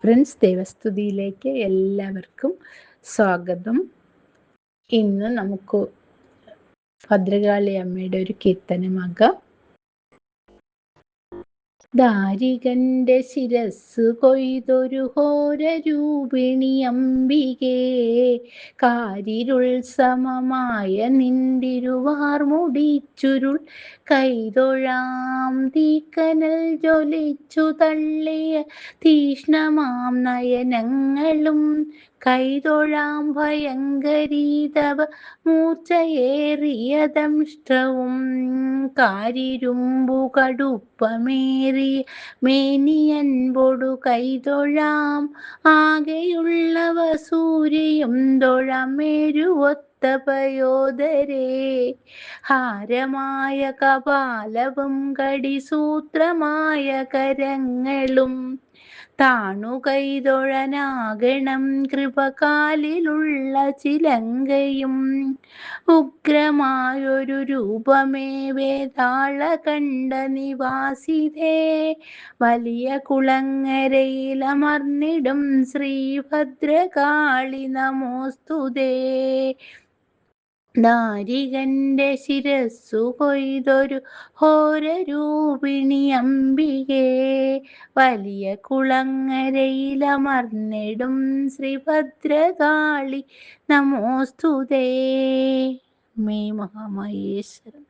Friends ദേവസ്തുതിയിലേക്ക് എല്ലാവർക്കും സ്വാഗതം. ഇന്ന് നമുക്ക് ഭദ്രകാളി അമ്മയുടെ ഒരു കീർത്തനമാകാം. ദാരികന്റെ ശിരസ്സു കൊയ്തൊരു ഘോരരൂപിണി അംബികേ, കാരിരുൾ സമമായ നിന്തിരുവാർമുടിച്ചുരുൾ കൈതൊഴാം. തീക്കനൽ ജ്വലിച്ചു തള്ളിയ തീഷ്ണമാം നയനങ്ങളും കൈതൊഴാം. ഭയങ്കരീതവ മൂർച്ചയേറിയ ദംഷ്ട്രവും കാരിരുമ്പു കടുപ്പമേറിയ മേനിയൻപൊടു കൈതൊഴാം. ആകെയുള്ളവ സൂര്യയും തൊഴാം മേരുവൊത്ത പയോധരേ, ഹാരമായ കപാലവും കടിസൂത്രമായ കരങ്ങളും താണു കൈതൊഴനാകണം. കൃപകാലിലുള്ള ചിലങ്കയും ഉഗ്രമായൊരു രൂപമേ വേതാളകണ്ഠ നിവാസിതേ, വലിയ കുളങ്ങരയിലമർന്നിടും ശ്രീഭദ്രകാളി നമോസ്തുതേ. ദാരികന്റെ ശിരസ്സു കൊയ്തൊരു ഘോരരൂപിണി അംബികേ, വലിയ കുളങ്ങരയിലമർന്നിടും ശ്രീഭദ്രകാളി നമോസ്തുതേ. മേ മഹാമഹേശ്വരം.